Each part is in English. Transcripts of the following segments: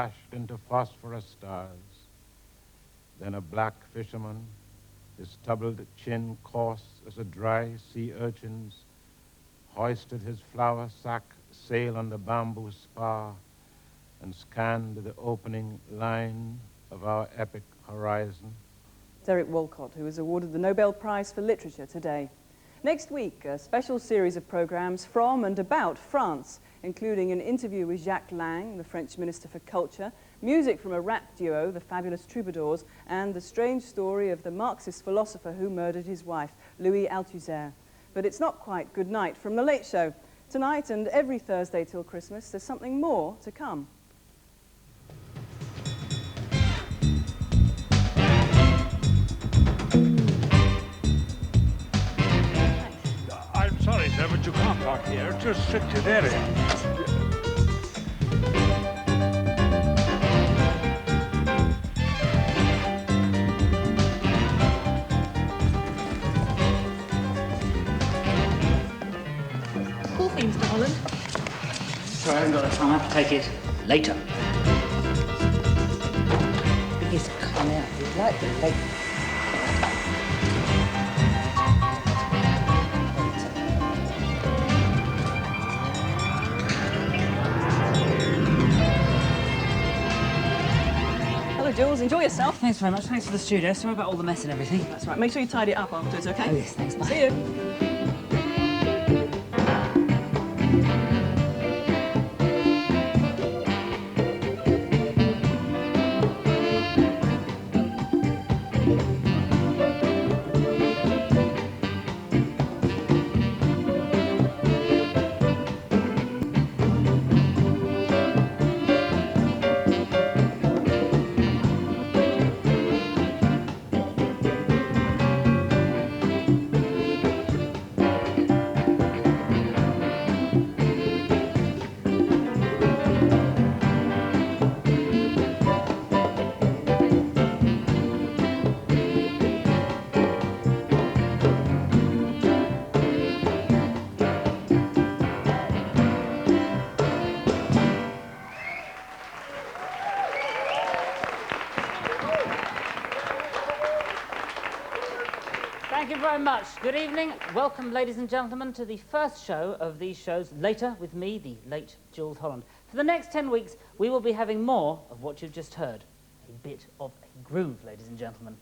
flashed into phosphorus stars. Then a black fisherman, his stubbled chin coarse as a dry sea urchin's, hoisted his flour sack sail on the bamboo spar and scanned the opening line of our epic horizon. Derek Walcott, who was awarded the Nobel Prize for Literature today. Next week, a special series of programmes from and about France, including an interview with Jacques Lang, the French Minister for Culture, music from a rap duo, the Fabulous Troubadours, and the strange story of the Marxist philosopher who murdered his wife, Louis Althusser. But it's not quite good night from The Late Show. Tonight and every Thursday till Christmas, there's something more to come. I'm sorry, sir, but you can't park here. It's a restricted area. Coffee, Mr. Holland. Sorry, I haven't got the time. I have to take it later. He's come out. He's like the late. Hello, Jules. Enjoy yourself. Thanks very much. Thanks for the studio. Sorry about all the mess and everything. That's right. Make sure you tidy it up afterwards, okay? Oh, yes, thanks. Bye. See you. Thank you very much. Good evening. Welcome, ladies and gentlemen, to the first show of these shows, Later, with me, the late Jools Holland. For the next 10 weeks, we will be having more of what you've just heard. A bit of a groove, ladies and gentlemen.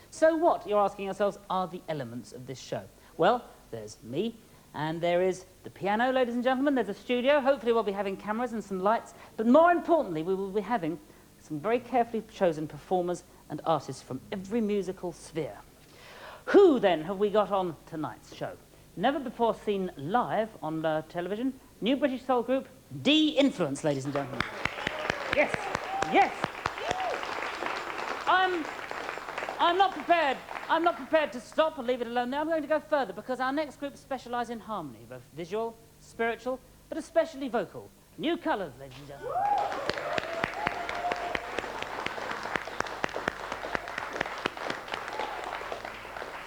So what, you're asking yourselves, are the elements of this show? Well, there's me, and there is the piano, ladies and gentlemen. There's a studio. Hopefully we'll be having cameras and some lights. But more importantly, we will be having some very carefully chosen performers and artists from every musical sphere. Who, then, have we got on tonight's show? Never before seen live on television, new British soul group, D-Influence, ladies and gentlemen. Yes, yes. I'm not prepared to stop and leave it alone there. I'm going to go further because our next group specialise in harmony, both visual, spiritual, but especially vocal. New Colours, ladies and gentlemen.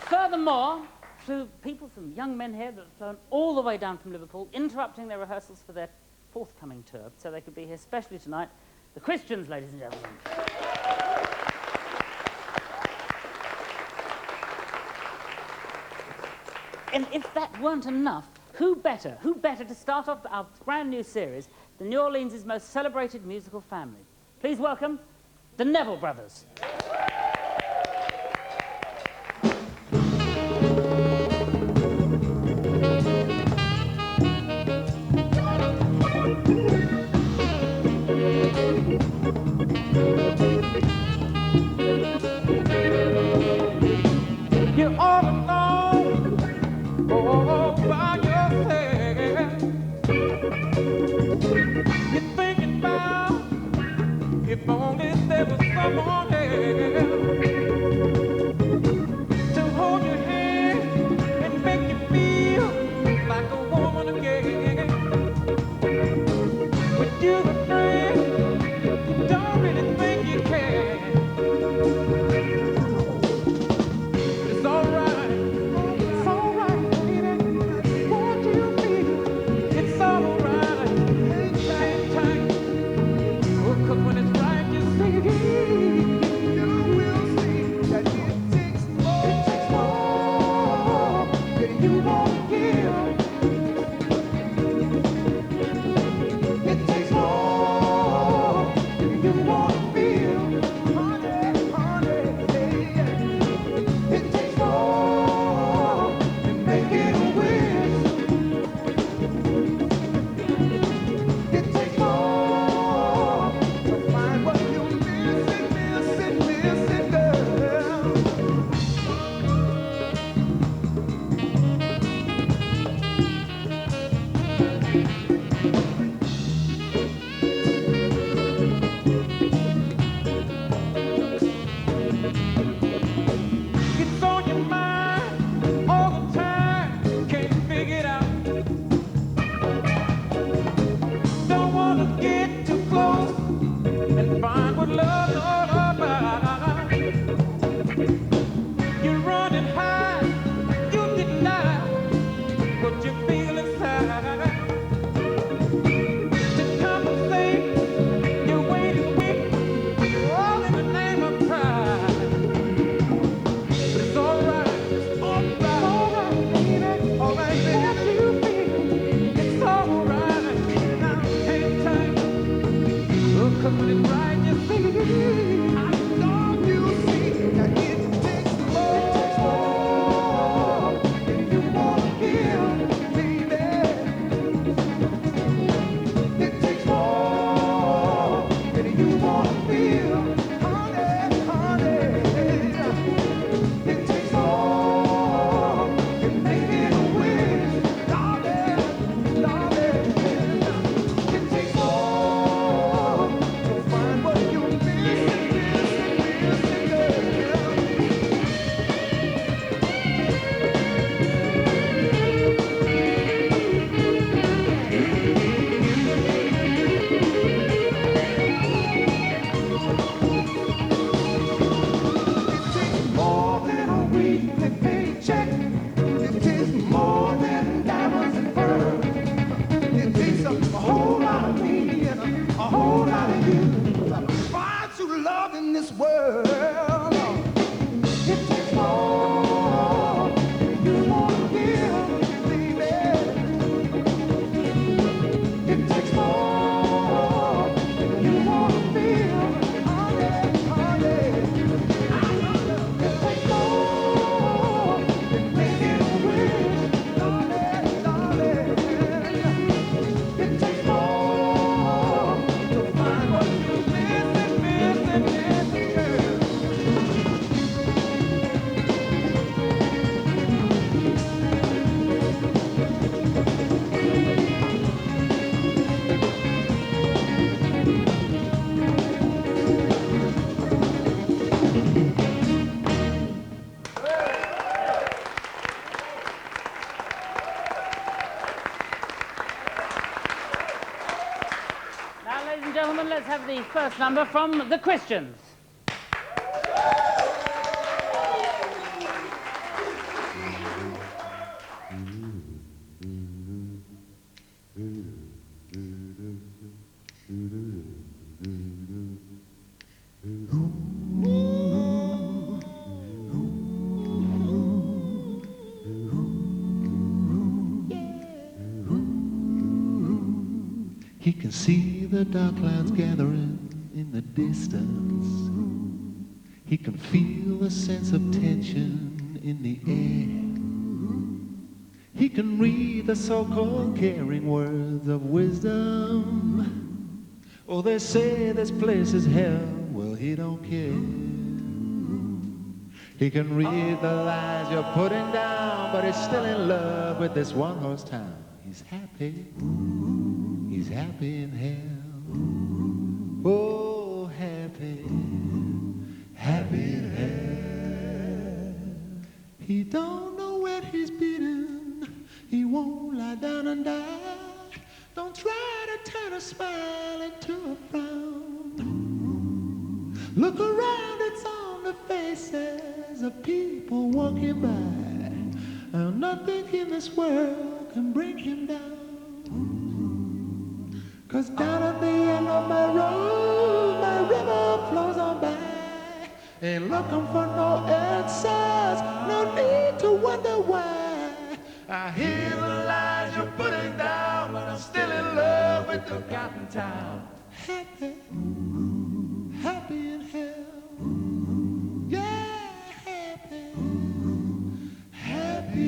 Furthermore, through people, some young men here that have flown all the way down from Liverpool, interrupting their rehearsals for their forthcoming tour, so they could be here especially tonight, the Christians, ladies and gentlemen. And if that weren't enough, who better to start off our brand new series than New Orleans' most celebrated musical family? Please welcome the Neville Brothers. You're all alone, all by yourself. You're thinking about if only there was someone else to hold your hand and make you feel like a woman again. With you a friend, you don't really think you can. 'cause when it's right, you see, you will see that it takes more than you want to give. It takes more than you want to feel. Honey, honey, yeah. It takes more than making a wish. It takes more to find what you're missing, missing, missing, girl. It's on your mind all the time, can't figure it out. Don't wanna get too close and find what love's all about. You're running high, you deny what you feel inside. To compensate, you're waiting, all in the name of pride. But it's alright, baby, alright, baby. It's alright, now hang tight. Look, 'cause when it's right, you see, I know you see that it takes more than you wanna give, baby. It takes more than you wanna feel, honey, honey. It takes more than making a wish, darling, darling. It takes more to find what you're missing, missing, missing, girl. It takes more than a weekly paycheck. It takes more than diamonds and pearls. It takes a whole lot of me and a whole lot of you to find true love in this world. It takes more than you want to give, baby. It takes more than you want to feel, honey, honey. It takes more than making a wish, darling, darling. It takes more to find what you're missing, missing, missing, girl. Now, ladies and gentlemen, let's have the first number from the Christians. He can see the dark clouds gathering in the distance. He can feel the sense of tension in the air. He can read the so-called caring words of wisdom. Oh, they say this place is hell. Well, he don't care. He can read the lies you're putting down, but he's still in love with this one-horse town. He's happy. He's happy in hell. Oh, happy, happy in hell. He don't know when he's beaten. He won't lie down and die. Don't try to turn a smile into a frown. Look around, it's on the faces of people walking by. And nothing in this world can bring him down. 'Cause down at the end of my road, Ain't looking for no answers, no need to wonder why. I hear the lies you're putting down, but I'm still in love with the cotton town. Happy, happy in hell. Yeah, happy, happy.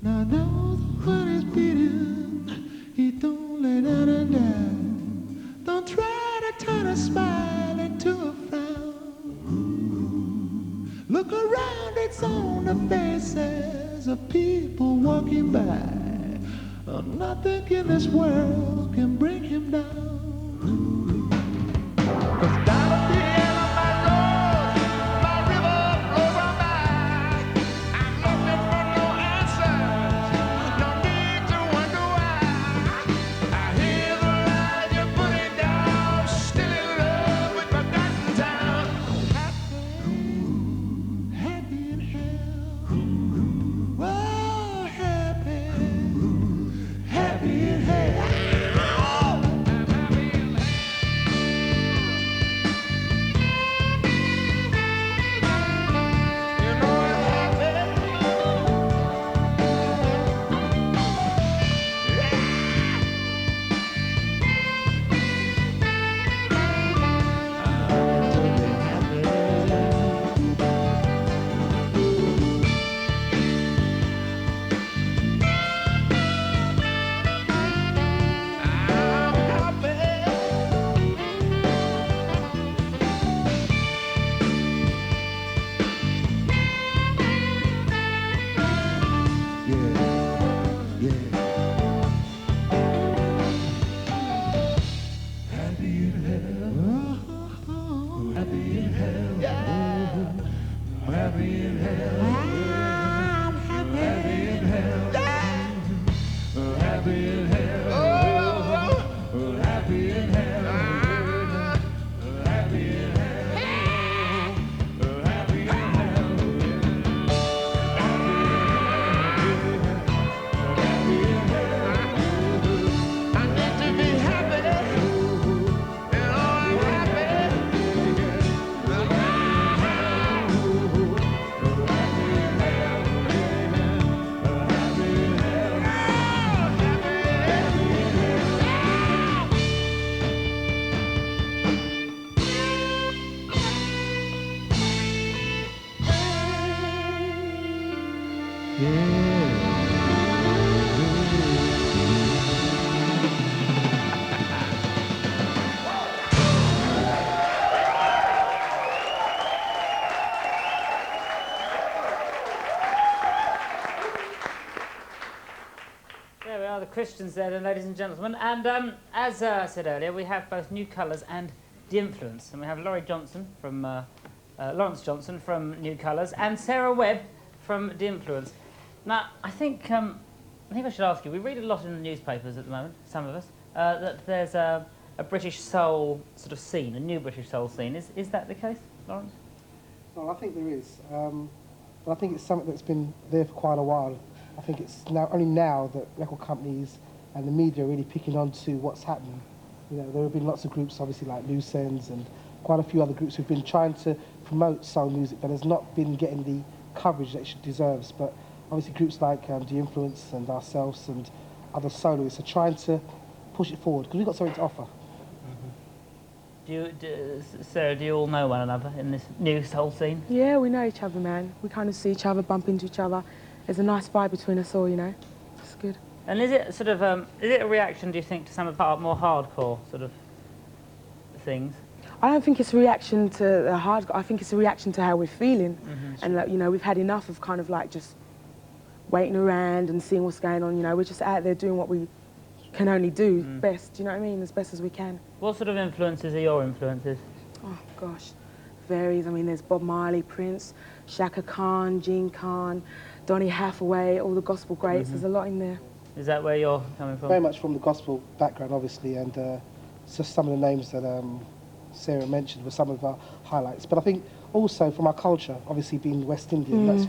Now know the heart is beating, he don't lay down and die. Don't try to turn a smile into a frown. Look around, it's on the faces of people walking by. Nothing in this world can bring him down. 'Cause down at the end of my road, my river flows on by. I'm looking for no answers, no need to wonder why. I hear the lies you're putting down, still in love with my cotton town. Happy in hell. Whoa, happy, happy in hell. There we are, the Christians there, then, ladies and gentlemen. And as I said earlier, we have both New Colours and The Influence. And we have Lawrence Johnson from New Colours and Sarah Webb from The Influence. Now, I think I should ask you, we read a lot in the newspapers at the moment, some of us, that there's a British soul sort of scene, a new British soul scene. Is that the case, Lawrence? Well, I think there is. But I think it's something that's been there for quite a while. I think it's only now that record companies and the media are really picking on to what's happening. You know, there have been lots of groups, obviously, like Loose Ends and quite a few other groups who've been trying to promote soul music, but has not been getting the coverage that it deserves. But obviously groups like The Influence and ourselves and other soloists are trying to push it forward because we've got something to offer. Sarah, do you all know one another in this new soul scene? Yeah, we know each other, man. We kind of see each other, bump into each other. There's a nice vibe between us all, you know. It's good. And is it sort of is it a reaction, do you think, to some of the more hardcore sort of things? I don't think it's a reaction to the hardcore. I think it's a reaction to how we're feeling. And like, you know, we've had enough of kind of like just waiting around and seeing what's going on. You know, we're just out there doing what we can only do best. Do you know what I mean? As best as we can. What sort of influences are your influences? Oh gosh, varies. I mean, there's Bob Marley, Prince, Shaka Khan, Gene Khan, Donny Hathaway, all the gospel greats. There's a lot in there. Is that where you're coming from? Very much from the gospel background, obviously, and just some of the names that Sarah mentioned were some of our highlights. But I think also from our culture, obviously being West Indian, that's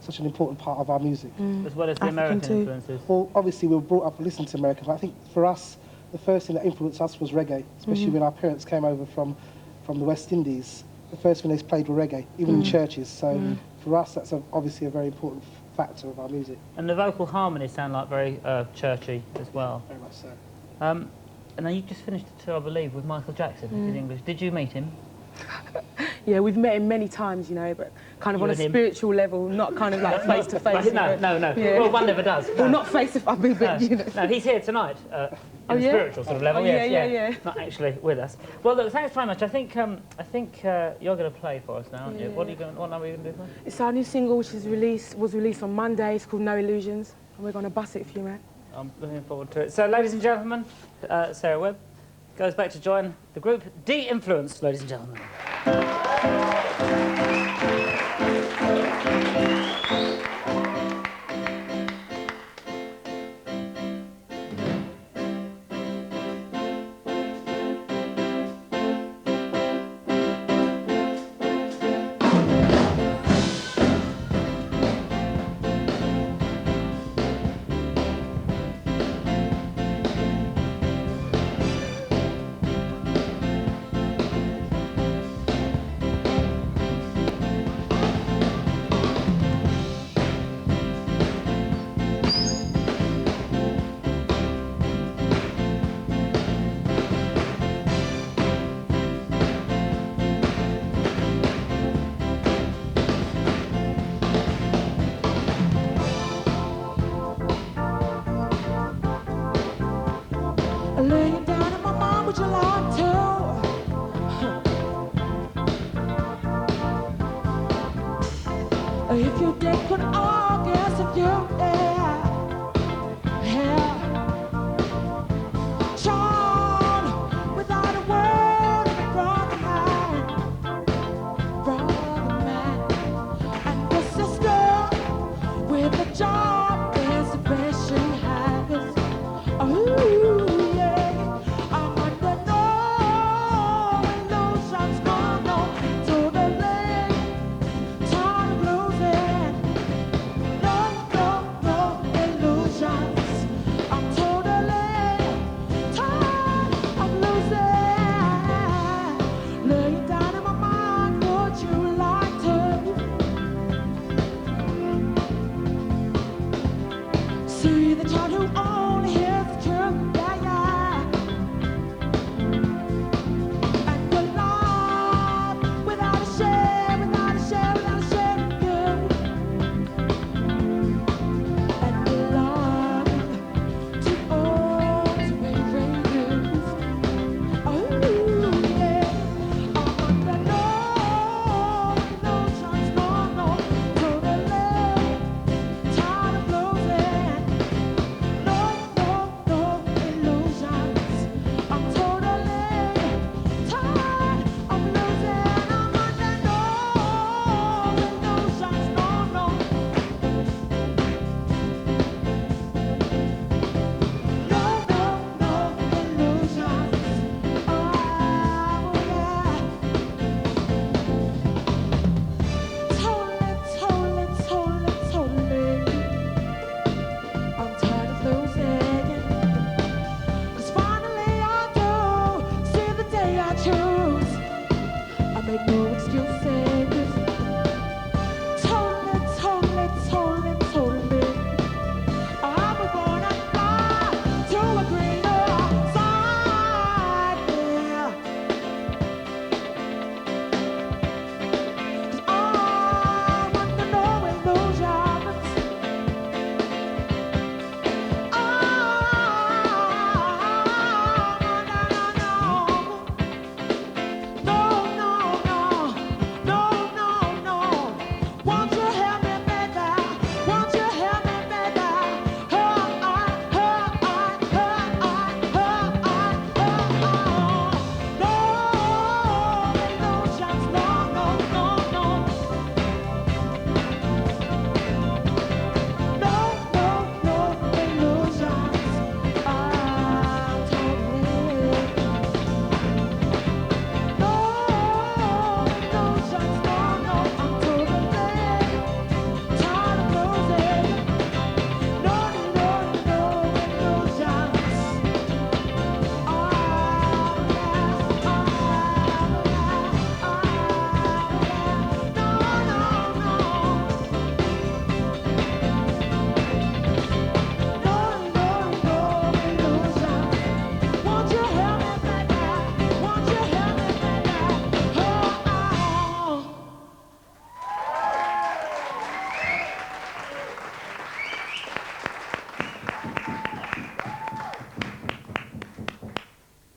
such an important part of our music. As well as the African American too. influences? Well, obviously we were brought up listening to American, but I think for us, the first thing that influenced us was reggae, especially when our parents came over from the West Indies. The first thing they played were reggae, even in churches. So for us, that's obviously a very important factor of our music. And the vocal harmonies sound like very churchy as well. Very much so. And then you just finished a tour, I believe, with Michael Jackson in English. Did you meet him? Yeah, we've met him many times, you know, but kind of You on a and him? spiritual level, not kind of like face to face. No. Yeah. Well, one never does. Well, not face to face, but you know. No, he's here tonight on a yeah? spiritual sort of level. Oh, yes, yeah. Not actually with us. Well, look, thanks very much. I think you're going to play for us now, aren't you? What number are you going to do for us? It's our new single, which was released on Monday. It's called No Illusions, and we're going to bust it for you, man. I'm looking forward to it. So, ladies and gentlemen, Sarah Webb goes back to join the group De-Influenced, ladies and gentlemen.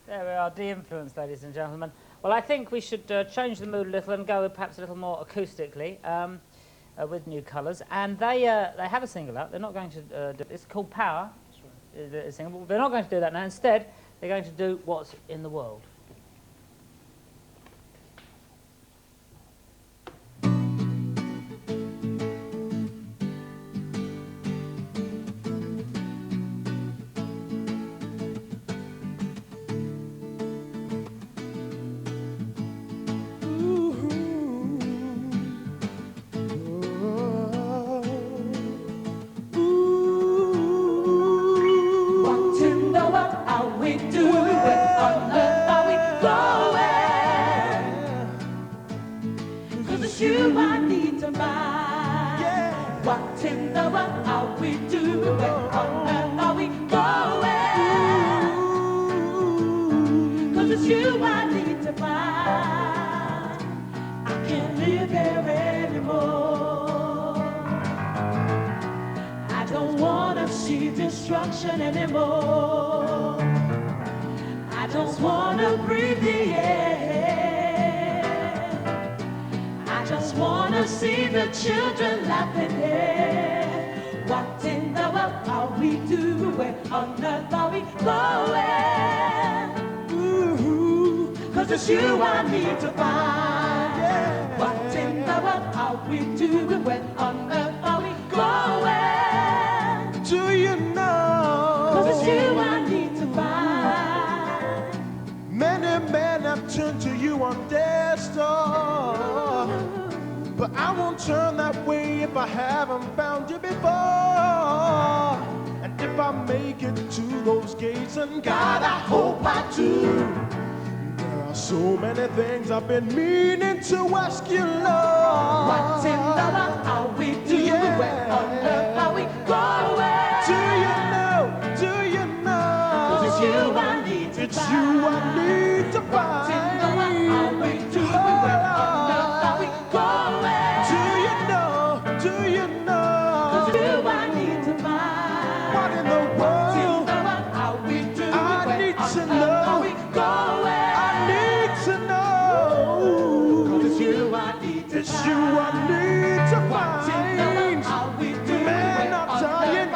There we are, de-influenced, ladies and gentlemen. Well, I think we should change the mood a little and go with perhaps a little more acoustically with new colours. And they have a single out. They're not going to do it's called Power. They're not going to do that now. Instead, they're going to do What's in the World. Destruction anymore. I don't want to breathe the air. I just want to see the children laughing here. What in the world are we doing? Where on earth are we going? Ooh, 'cause it's you I need to find. Yeah. What in the world are we doing? Where on earth are we going? Do you know? 'Cause it's you I need to find. Many men have turned to you on their star, but I won't turn that way if I haven't found you before. And if I make it to those gates, and God, I hope I do. There are so many things I've been meaning to ask you, Lord. What in the world are we doing? Yeah. Where on earth are we going? Do you know? Do you know? 'Cause it's you I need to find. It's you I need to find. What in the world are we doing? Where on earth are we going? Do you know? Do you know? 'Cause it's you I need to find. What in the world? What in the world are we doing? I need to know. Are we going? I need to know. 'Cause it's you I need to find. It's you I need to find. What in the world are we doing? Men are dying.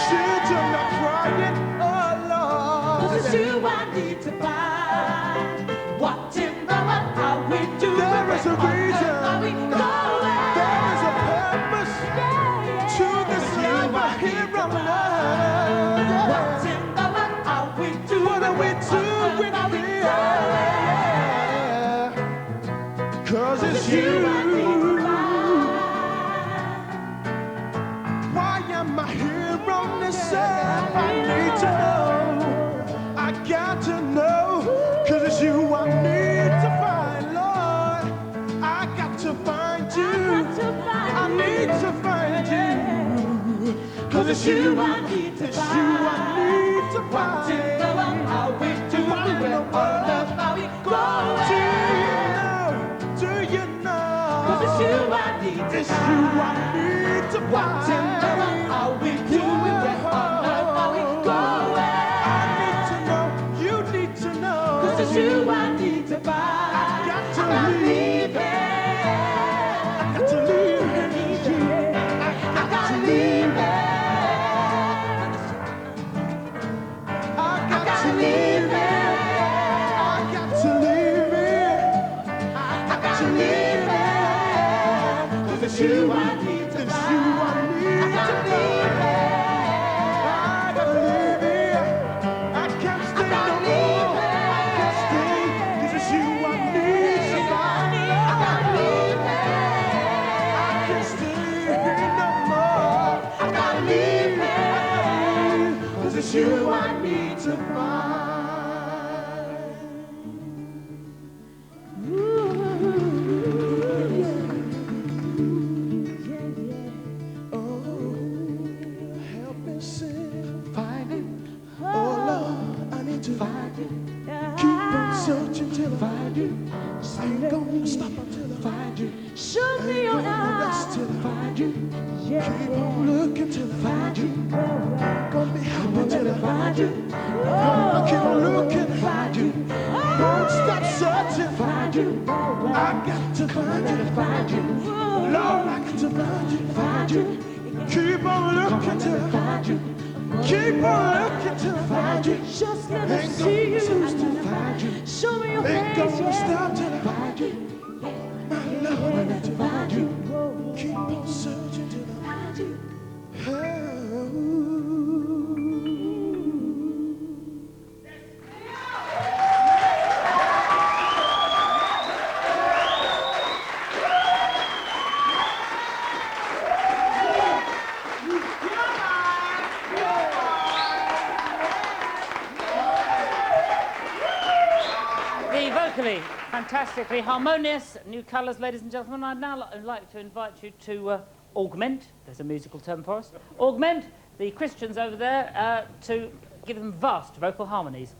Children are crying, oh Lord. 'Cause it's you I need to find. What in the world are we doing? There is a reason. Are we going? There is a purpose to this life here on earth. What in the world are we doing? What are we doing here? 'Cause it's you I need to find. Why am I here on this earth? I need to know. I got to know. 'Cause it's you I need to find, Lord. I got to find you. I need to find you. 'Cause it's you I need to find. It's you I need to find. What in the world are we doing? Where on earth are we going? Do you know? Do you know? 'Cause it's you I need to find. It's you I need to find. What in the world are we doing? Where on earth are we going? I need to know. You need to know. 'Cause it's you I need to find. I got to leave here. I got to leave here. I got to leave here. I got to leave here. I got to leave here. I got to leave here. 'Cause it's you I need to find. It's you I need to find. I gotta leave here. I can't stay no more. I can't stay. 'Cause it's you I need to find. I gotta leave here. I can't stay no more. I gotta leave here. 'Cause it's you I need to find. Ooh, yeah. until I find you. I ain't gonna stop until I find you. Show me your eyes. Rest till I find you. Yeah, Keep on looking till I find you. Gonna be happy till I find you. Gonna keep on looking to find you. Won't stop searching, find you. I got to find you, find you. Lord, I got to find you, find you. Keep on looking till I find you. Keep on looking till I find you. Just let me Ain't see you. gonna cease to find you. Show me your Ain't face. gonna stop till I find you. My Lord, I got to find you. Keep on searching till I find you. The vocally, fantastically harmonious new colours, ladies and gentlemen. I'd now like to invite you to augment, there's a musical term for us, augment the Christians over there to give them vast vocal harmonies.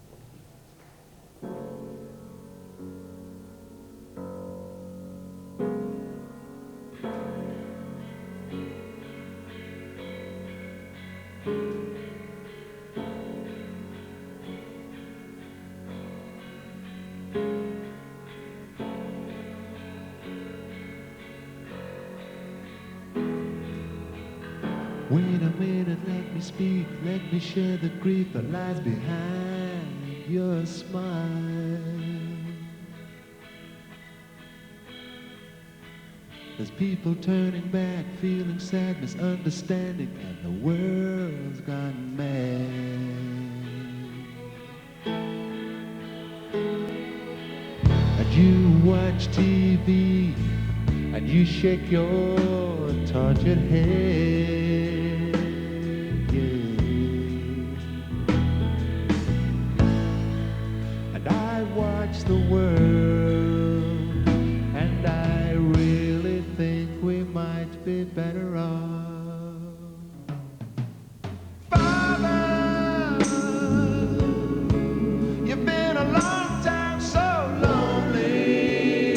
Wait a minute, let me speak, let me share the grief that lies behind your smile. There's people turning back, feeling sad, misunderstanding, and the world's gone mad. And you watch TV, and you shake your tortured head. Watch the world, and I really think we might be better off. Father, you've been a long time so lonely.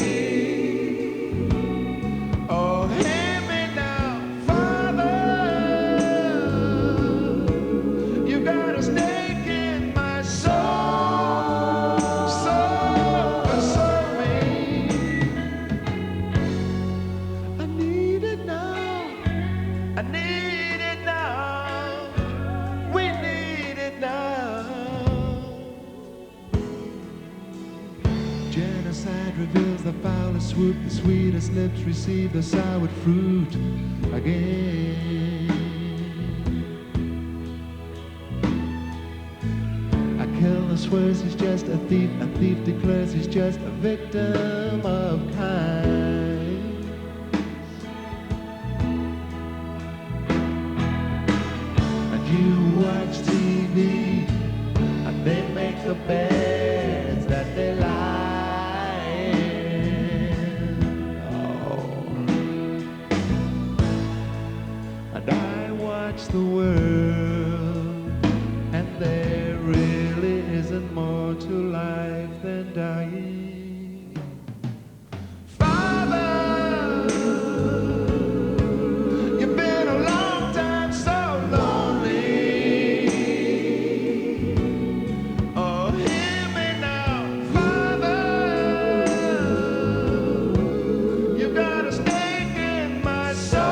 Oh, hear me now, Father, you've got a stake in my soul. Reveals the foulest swoop, the sweetest lips receive the sour fruit again. A killer swears he's just a thief declares he's just a victim of kind. And you watch TV, and they make the beds that they lie. The world, and there really isn't more to life than dying. Father, you've been a long time so lonely. Oh, hear me now, Father, you've got a stake in my soul.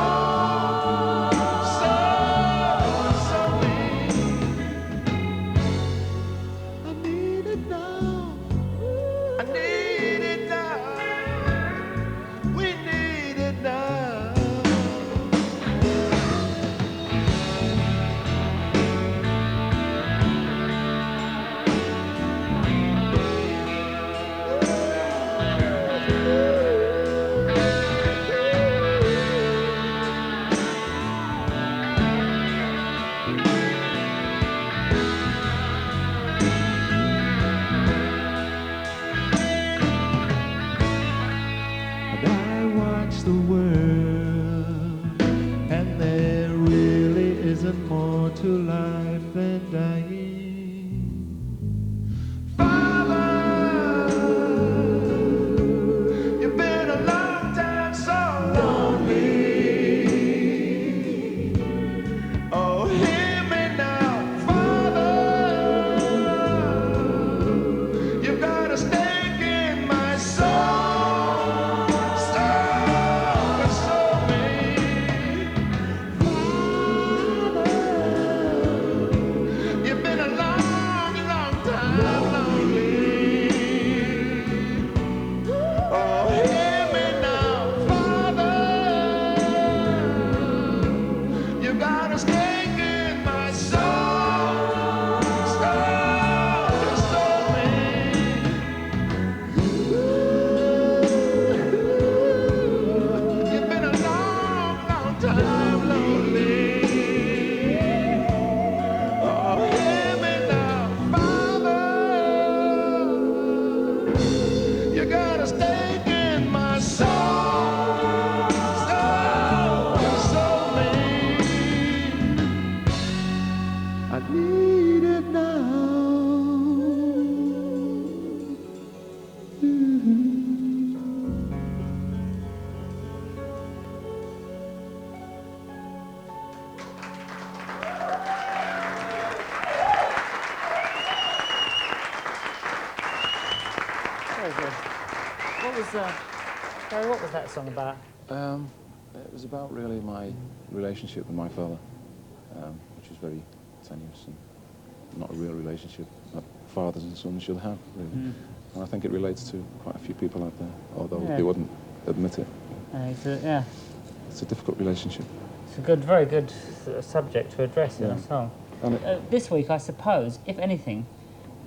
I Very good. What was, Gary, what was that song about? It was about really my relationship with my father, which was very tenuous and not a real relationship that fathers and sons should have, really. And I think it relates to quite a few people out there, although they wouldn't admit it. It's a difficult relationship. It's a good, very good subject to address in a song. This week, I suppose, if anything,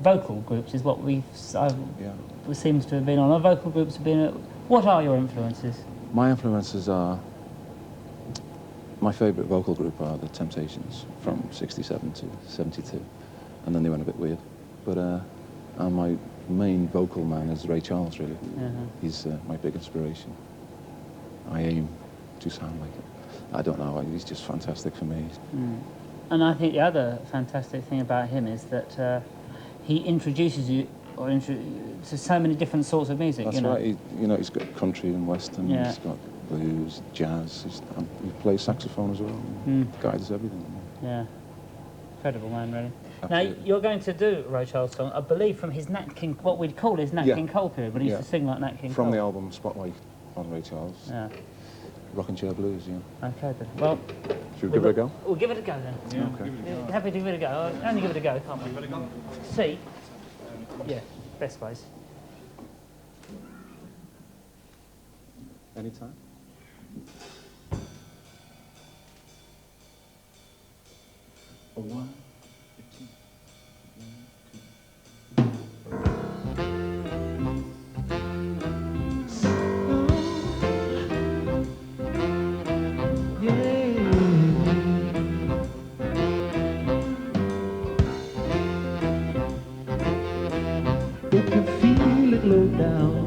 vocal groups is what we seems to have been on. Our vocal groups have been. What are your influences? My influences are. My favourite vocal group are the Temptations from '67 to '72, and then they went a bit weird. But and my main vocal man is Ray Charles. Really, he's my big inspiration. I aim to sound like it. I don't know. He's just fantastic for me. And I think the other fantastic thing about him is that he introduces you to so many different sorts of music. That's right. He's got country and western. He's got blues, jazz. He plays saxophone as well. Guides everything. Yeah, incredible man, really. Absolutely. Now you're going to do Ray Charles' song, I believe, from his Nat King, what we'd call his Nat King Cole period, when he used to sing like Nat King Cole. From the album Spotlight on Ray Charles. Yeah. Rockin' Chair Blues, Okay then. Well, should we give it a go? We'll give it a go then. Yeah. Okay. Happy to give it a go. Only give it a go, can't we? See? Yeah, best ways. Anytime. A one, a two, If you're feeling low down,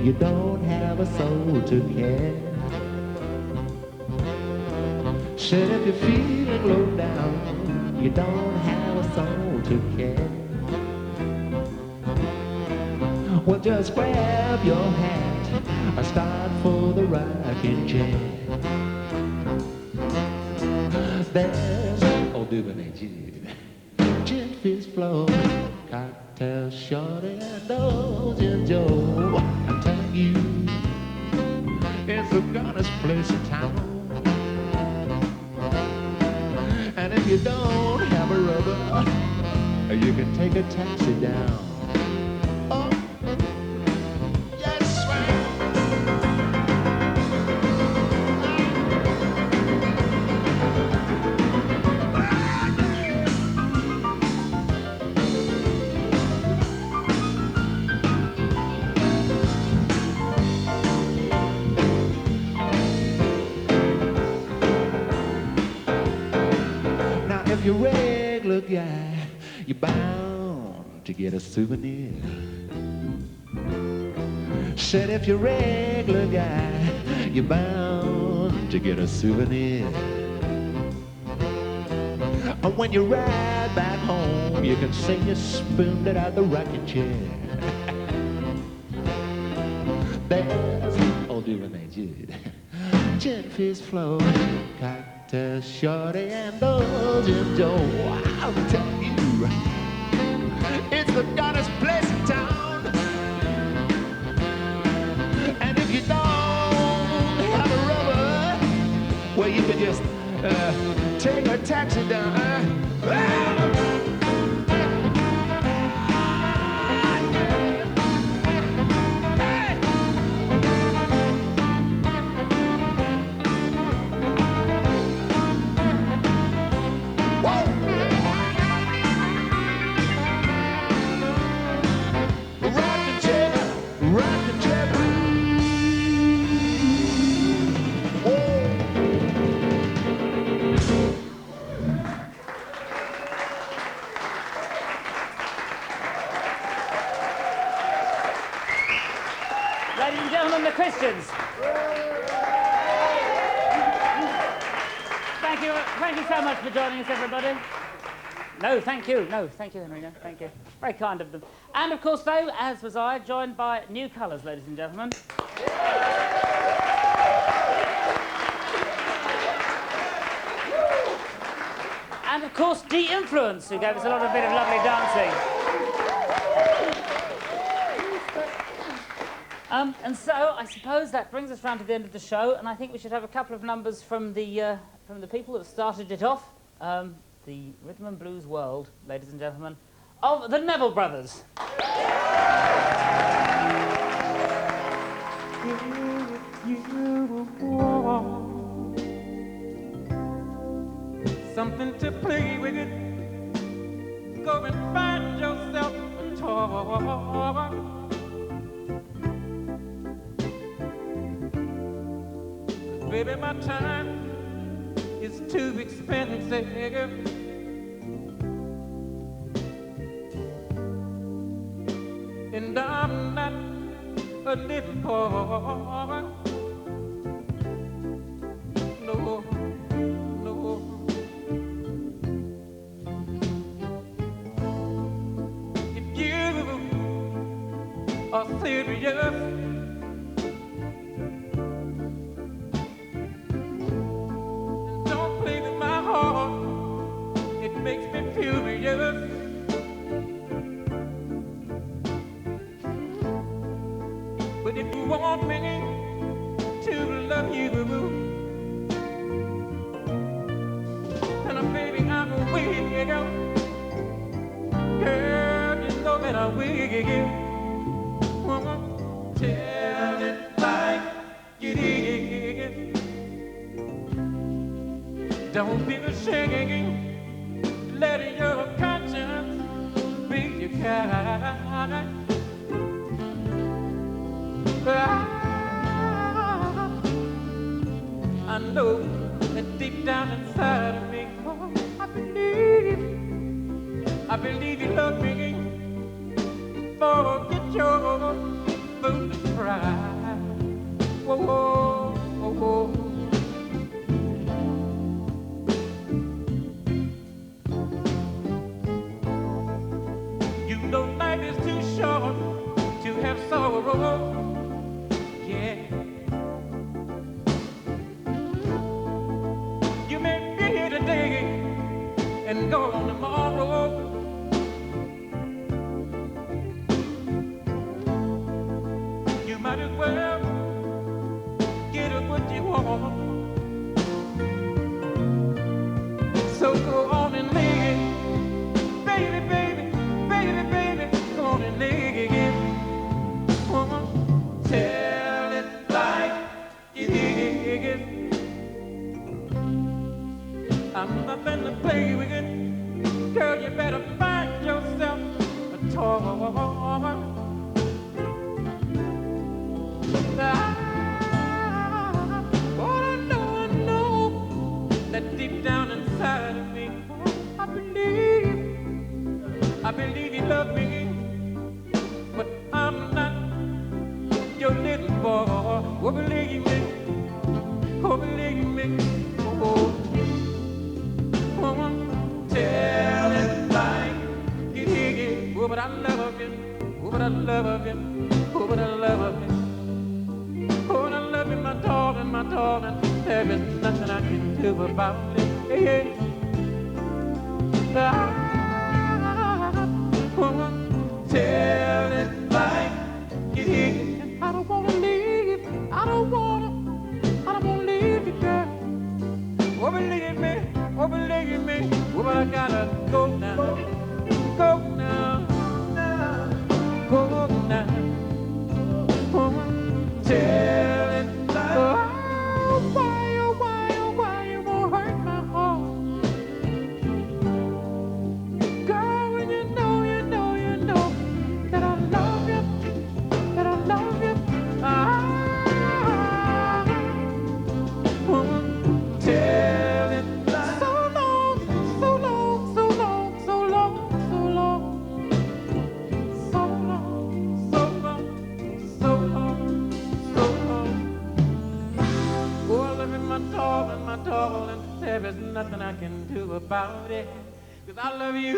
you don't have a soul to care. Said if you're feeling low down, you don't have a soul to care. Well, just grab your hat and start for the rocking chair. There's old Duvernay Jude, Gentry's flow, cocktail shorty and old Jim Joe. I'm telling you, it's the funnest place in town. And if you don't have a rubber, you can take a taxi down. Oh, yes, if you're a regular guy, you're bound to get a souvenir. Said if you're a regular guy, you're bound to get a souvenir. And when you ride back home, you can say you spooned it out the rocking chair. There's old Duvernay Jude, Gentry's flow, cocktail shorty and old Jim Joe. I'll tell you, it's the darkest place in town. And if you don't have a rubber, well, you can just take a taxi down. Ladies and gentlemen, the Christians. Thank you so much for joining us, everybody. No, thank you, Henry, no, thank you. Very kind of them. And of course, though, as was I, joined by new colours, ladies and gentlemen. And of course, De-Influence, who gave us a bit of lovely dancing. And so I suppose that brings us round to the end of the show, and I think we should have a couple of numbers from the people that started it off. The rhythm and blues world, ladies and gentlemen, of the Neville Brothers. Something to play with it. Go and find yourself a toy. Baby, my time is too expensive. And I'm not a little boy. No, no. If you are serious, don't play with my heart. It makes me furious. But if you want me to love you, then baby, I'm with you. Girl, you know that I will. Tell it like it is. Don't be ashamed. Let your conscience be your guide. I know that deep down inside of me, oh, I believe you love me. Forget your foolish pride. Whoa, whoa, whoa, whoa. You know life is too short to have sorrow. Yeah. You may be here today and gone tomorrow. You might as well get what you want. So go on and lay it, baby, baby, baby, baby, go on and lay it. Tell it like it is. I'm nothing to play with it. Girl, you better find yourself a toy. I know that deep down inside of me, I believe you love me, but I'm not your little boy. Oh, believe me, oh, believe me, oh. Tell it like it is. Oh, but I love you. Oh, but I love you. Oh, but I love you. Oh, but I love you, my darling, my darling. There is nothing I can do about it. Yeah. Tell it like it is. I don't wanna leave. I don't wanna leave you, girl. Oh, believe me. Oh, believe me, oh, but I gotta go now, go now, go now. Oh, tell it like, oh, why you won't hurt my heart? Girl, when you know that I love you, tell it like. So long, so long, so long, so long, so long, so long, so long, so long, so long. Oh, I love you, my darling, there is nothing I can do about it, 'cause I love you.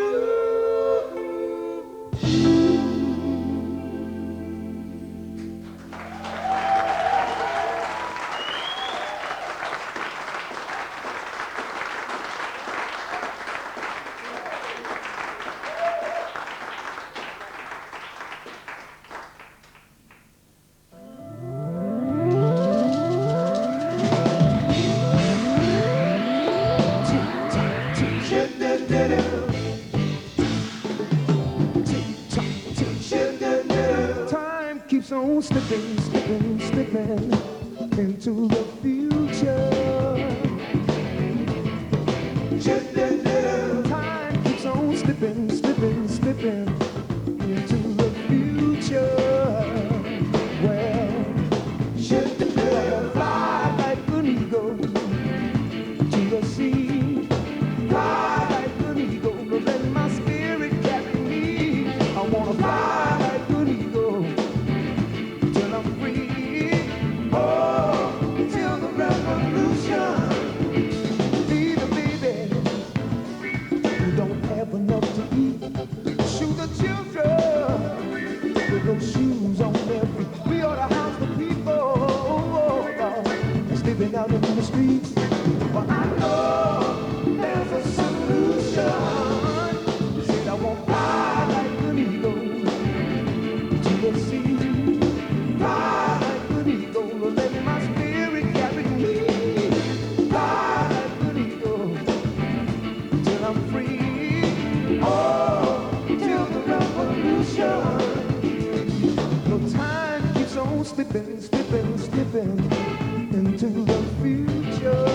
keeps on slipping, slipping, slipping into the future. Time keeps on slipping, slipping, slipping into the future. Well, fly like an eagle to the sea. Fly like an eagle, let my spirit carry me. I wanna fly like an eagle till I'm free. Oh, till the revolution. Baby, baby, we don't have enough to eat. Shoot the children with no shoes on their feet. We ought to house the people sleeping out in the streets. But I know there's a solution. Said I won't fly like an eagle to the sea. Fly like an eagle, let my spirit carry me. Fly like an eagle till I'm free. Oh, till the revolution. No, time keeps on slipping, slipping, slipping into the future.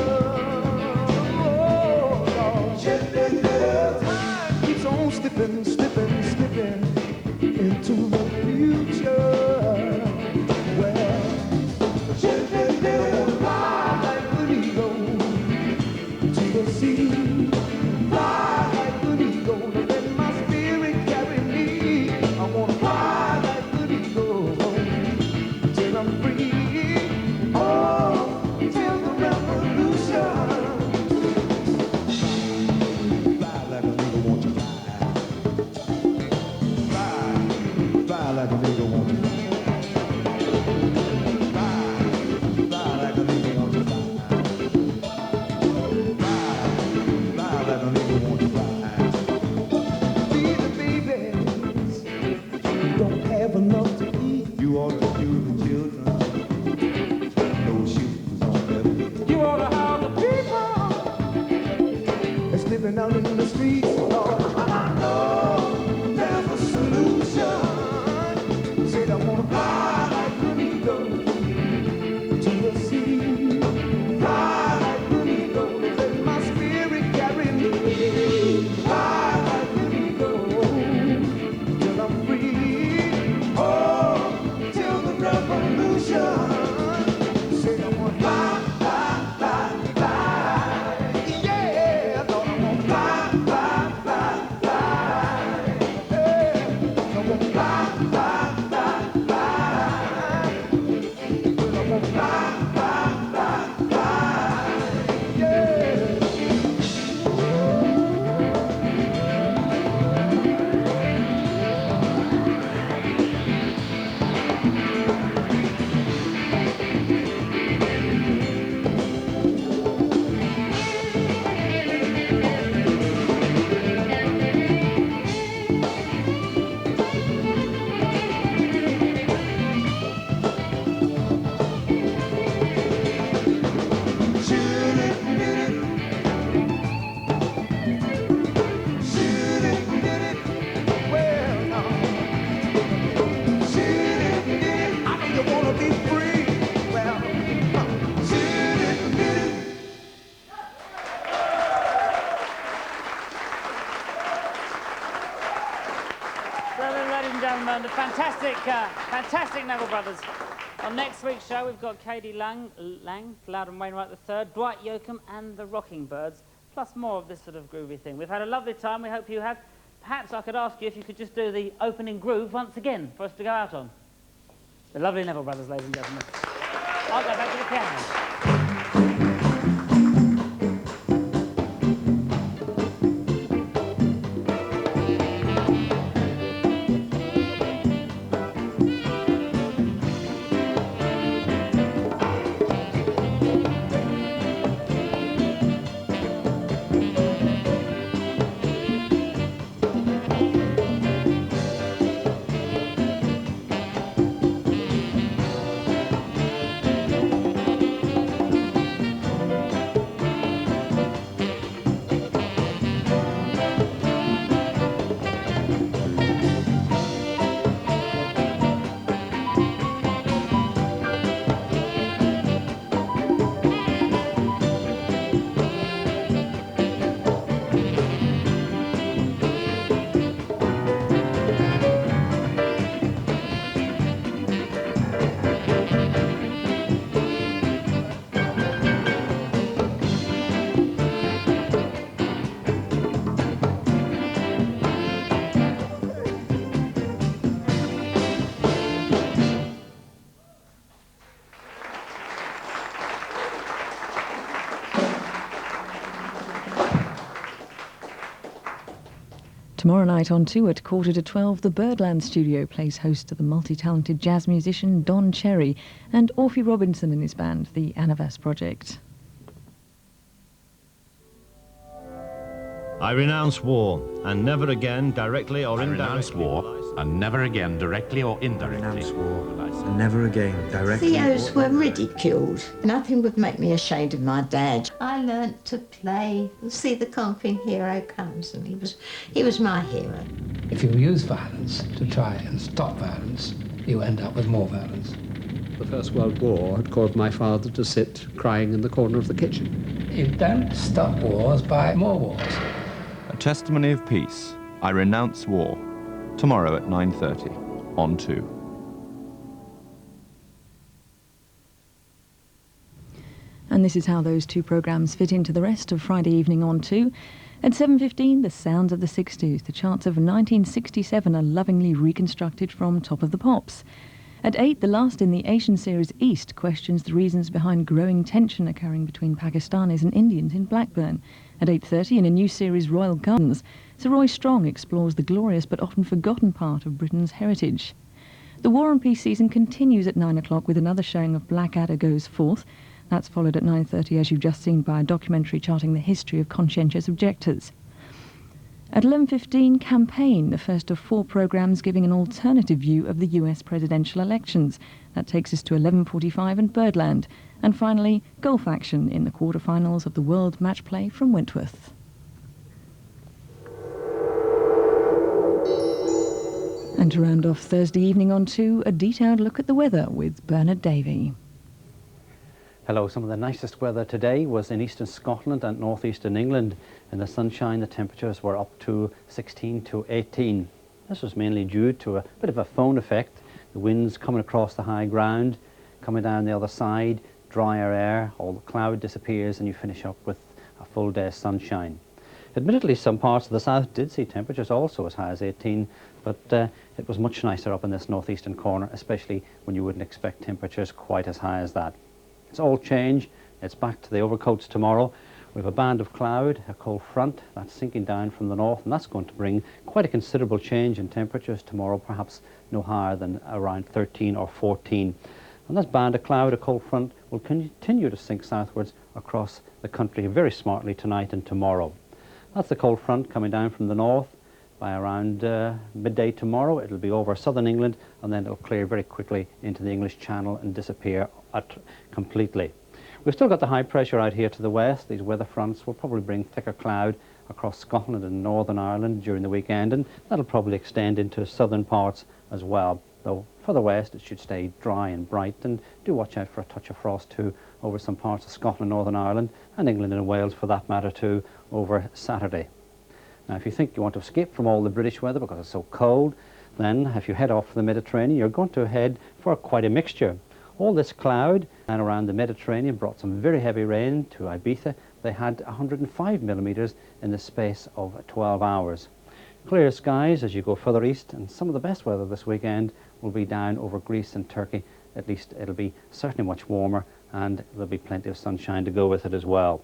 Oh, Lord. Time keeps on slipping, slipping, slipping into the future. Well, fly like an eagle to the sea. Fly like an eagle, let my spirit carry me. I wanna fly like an eagle till I'm free. Oh, till the revolution. Fly like an eagle, won't you fly? Fly, fly like an eagle, won't you fly? Fly, fly like an eagle, won't you fly? Fly like an eagle, won't you fly? Baby, babies, you don't have enough to eat. You ought to do the children. No shoes on their feet. You ought to have the people that's living out in the streets. Lord, I know there's a solution. Said I wanna fly like an eagle to the sea. Fly like an eagle, let my spirit carry me. Fly like an eagle till I'm free. Oh, till the revolution. Said I wanna fly, fly, fly, fly. Yeah, I thought I wanna fly, fly, fly, fly. Yeah, I wanna fly, fly, fly, fly. Well, I wanna fly, fly, fly, fly. Yeah. The fantastic Neville Brothers. On next week's show, we've got Katie Lang, Loudon Wainwright III, Dwight Yoakam and the Rocking Birds, plus more of this sort of groovy thing. We've had a lovely time. We hope you have. Perhaps I could ask you if you could just do the opening groove once again for us to go out on. The lovely Neville Brothers, ladies and gentlemen. I'll go back to the piano. Tomorrow night on 2 at 11:45, the Birdland Studio plays host to the multi-talented jazz musician Don Cherry and Orphy Robinson and his band, the Anavas Project. I renounce war, and never again, directly or I indirectly. renounce war, and never again, directly or indirectly. I renounce war, and never again, directly. CEOs were ridiculed. Nothing would make me ashamed of my dad. I learnt to play. See, the Conquering Hero comes, and he was my hero. If you use violence to try and stop violence, you end up with more violence. The First World War had caused my father to sit crying in the corner of the kitchen. You don't stop wars by more wars. A testimony of peace. I renounce war. Tomorrow at 9:30 on 2. And this is how those two programmes fit into the rest of Friday evening on 2. At 7:15, the sounds of the 60s. The charts of 1967 are lovingly reconstructed from Top of the Pops. At 8, the last in the Asian series East questions the reasons behind growing tension occurring between Pakistanis and Indians in Blackburn. At 8:30, in a new series Royal Gardens, Sir Roy Strong explores the glorious but often forgotten part of Britain's heritage. The War and Peace season continues at 9 o'clock with another showing of Blackadder Goes Forth. That's followed at 9:30, as you've just seen, by a documentary charting the history of conscientious objectors. At 11:15, Campaign, the first of 4 programmes giving an alternative view of the US presidential elections. That takes us to 11:45 and Birdland. And finally, golf action in the quarterfinals of the World Match Play from Wentworth. And to round off Thursday evening on 2, a detailed look at the weather with Bernard Davey. Hello, some of the nicest weather today was in eastern Scotland and northeastern England. In the sunshine, the temperatures were up to 16 to 18. This was mainly due to a bit of a phone effect. The winds coming across the high ground, coming down the other side, drier air, all the cloud disappears and you finish up with a full day's sunshine. Admittedly, some parts of the south did see temperatures also as high as 18, but it was much nicer up in this northeastern corner, especially when you wouldn't expect temperatures quite as high as that. It's all change. It's back to the overcoats tomorrow. We have a band of cloud, a cold front that's sinking down from the north, and that's going to bring quite a considerable change in temperatures tomorrow, perhaps no higher than around 13 or 14. And this band of cloud, a cold front, will continue to sink southwards across the country very smartly tonight and tomorrow. That's the cold front coming down from the north. By around midday tomorrow, it'll be over southern England, and then it'll clear very quickly into the English Channel and disappear completely. We've still got the high pressure out here to the west. These weather fronts will probably bring thicker cloud across Scotland and Northern Ireland during the weekend, and that'll probably extend into southern parts as well. Though for the west, it should stay dry and bright, and do watch out for a touch of frost too over some parts of Scotland, Northern Ireland, and England and Wales for that matter too over Saturday. Now, if you think you want to escape from all the British weather because it's so cold, then if you head off for the Mediterranean, you're going to head for quite a mixture. All this cloud and around the Mediterranean brought some very heavy rain to Ibiza. They had 105 millimetres in the space of 12 hours. Clear skies as you go further east, and some of the best weather this weekend will be down over Greece and Turkey. At least it'll be certainly much warmer, and there'll be plenty of sunshine to go with it as well.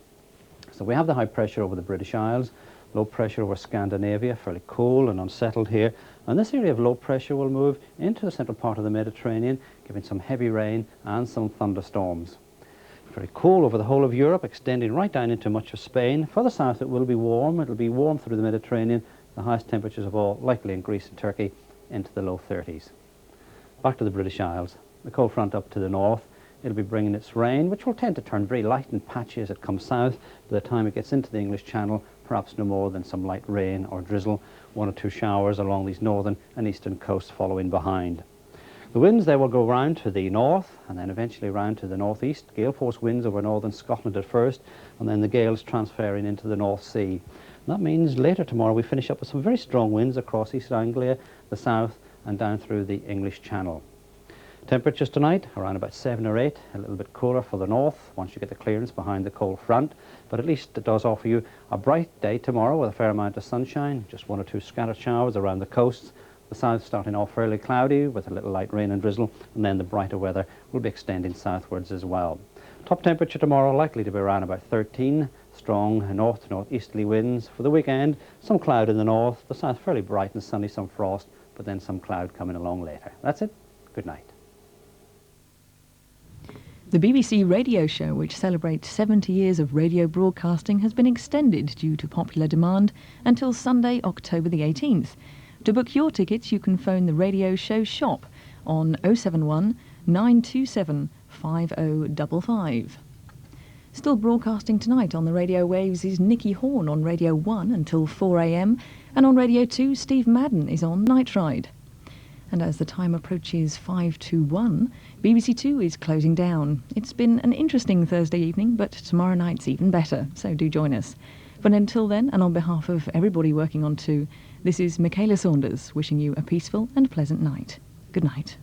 So we have the high pressure over the British Isles, low pressure over Scandinavia, fairly cool and unsettled here. And this area of low pressure will move into the central part of the Mediterranean, giving some heavy rain and some thunderstorms. Very cool over the whole of Europe, extending right down into much of Spain. Further south it will be warm. It'll be warm through the Mediterranean. The highest temperatures of all likely in Greece and Turkey into the low 30s. Back to the British Isles. The cold front up to the north. It'll be bringing its rain, which will tend to turn very light and patchy as it comes south. By the time it gets into the English Channel, perhaps no more than some light rain or drizzle, 1 or 2 showers along these northern and eastern coasts following behind. The winds there will go round to the north and then eventually round to the northeast. Gale force winds over northern Scotland at first, and then the gales transferring into the North Sea. And that means later tomorrow we finish up with some very strong winds across East Anglia, the south, and down through the English Channel. Temperatures tonight around about 7 or 8, a little bit cooler for the north once you get the clearance behind the cold front, but at least it does offer you a bright day tomorrow with a fair amount of sunshine, just 1 or 2 scattered showers around the coasts. The south starting off fairly cloudy with a little light rain and drizzle, and then the brighter weather will be extending southwards as well. Top temperature tomorrow likely to be around about 13, strong north to northeasterly winds. For the weekend, some cloud in the north, the south fairly bright and sunny, some frost, but then some cloud coming along later. That's it. Good night. The BBC radio show, which celebrates 70 years of radio broadcasting, has been extended due to popular demand until Sunday, October the 18th. To book your tickets, you can phone the radio show shop on 071 927 5055. Still broadcasting tonight on the radio waves is Nicky Horn on Radio 1 until 4 a.m. and on Radio 2, Steve Madden is on Night Ride. And as the time approaches 5 to 1, BBC 2 is closing down. It's been an interesting Thursday evening, but tomorrow night's even better, so do join us. But until then, and on behalf of everybody working on 2, this is Michaela Saunders wishing you a peaceful and pleasant night. Good night.